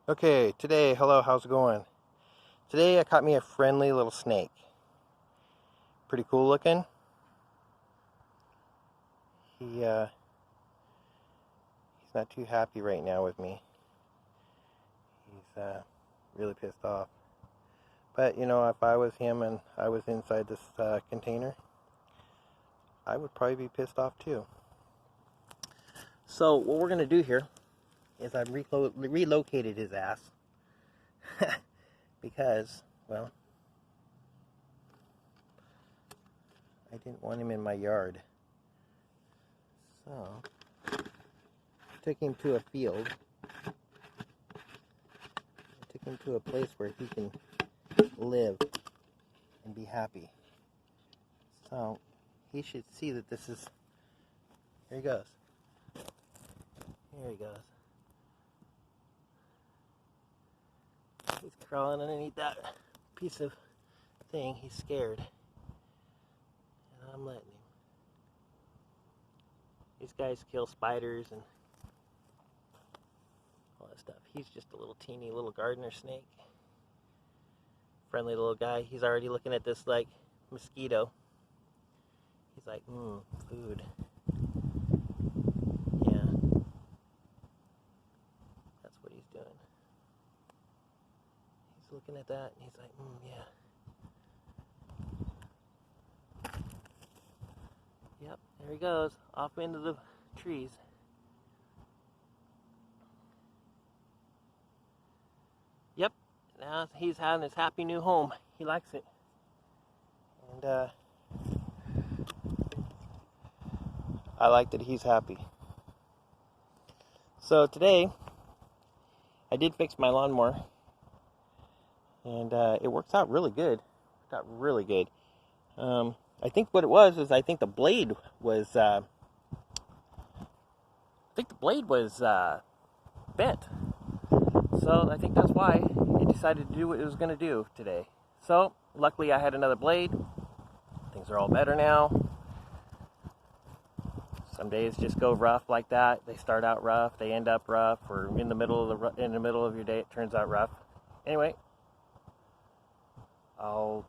Okay, today, hello, how's it going? Today I caught me a friendly little snake. Pretty cool looking. He's not too happy right now with me. He's really pissed off. But, you know, if I was him and I was inside this container, I would probably be pissed off too. So, what we're going to do here is I've relocated his ass. Because, well, I didn't want him in my yard. So, I took him to a field. I took him to a place where he can live and be happy. So, he should see that this is... Here he goes. Here he goes. He's crawling underneath that piece of thing. He's scared. And I'm letting him. These guys kill spiders and all that stuff. He's just a little teeny little gardener snake. Friendly little guy. He's already looking at this like mosquito. He's like, food. Yeah. That's what he's doing. He's looking at that and he's like, yeah. Yep, there he goes, off into the trees. Yep, now he's having his happy new home. He likes it. And I like that he's happy. So today, I did fix my lawnmower. And it works out really good. Worked out really good. I think what it was is I think the blade was bent. So I think that's why it decided to do what it was going to do today. So luckily I had another blade. Things are all better now. Some days just go rough like that. They start out rough, they end up rough, or in the middle of your day it turns out rough. Anyway, I'll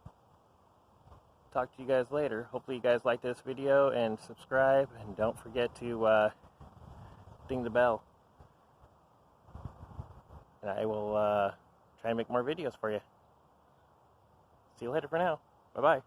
talk to you guys later. Hopefully you guys like this video and subscribe, and don't forget to ding the bell. And I will try and make more videos for you. See you later for now. Bye-bye.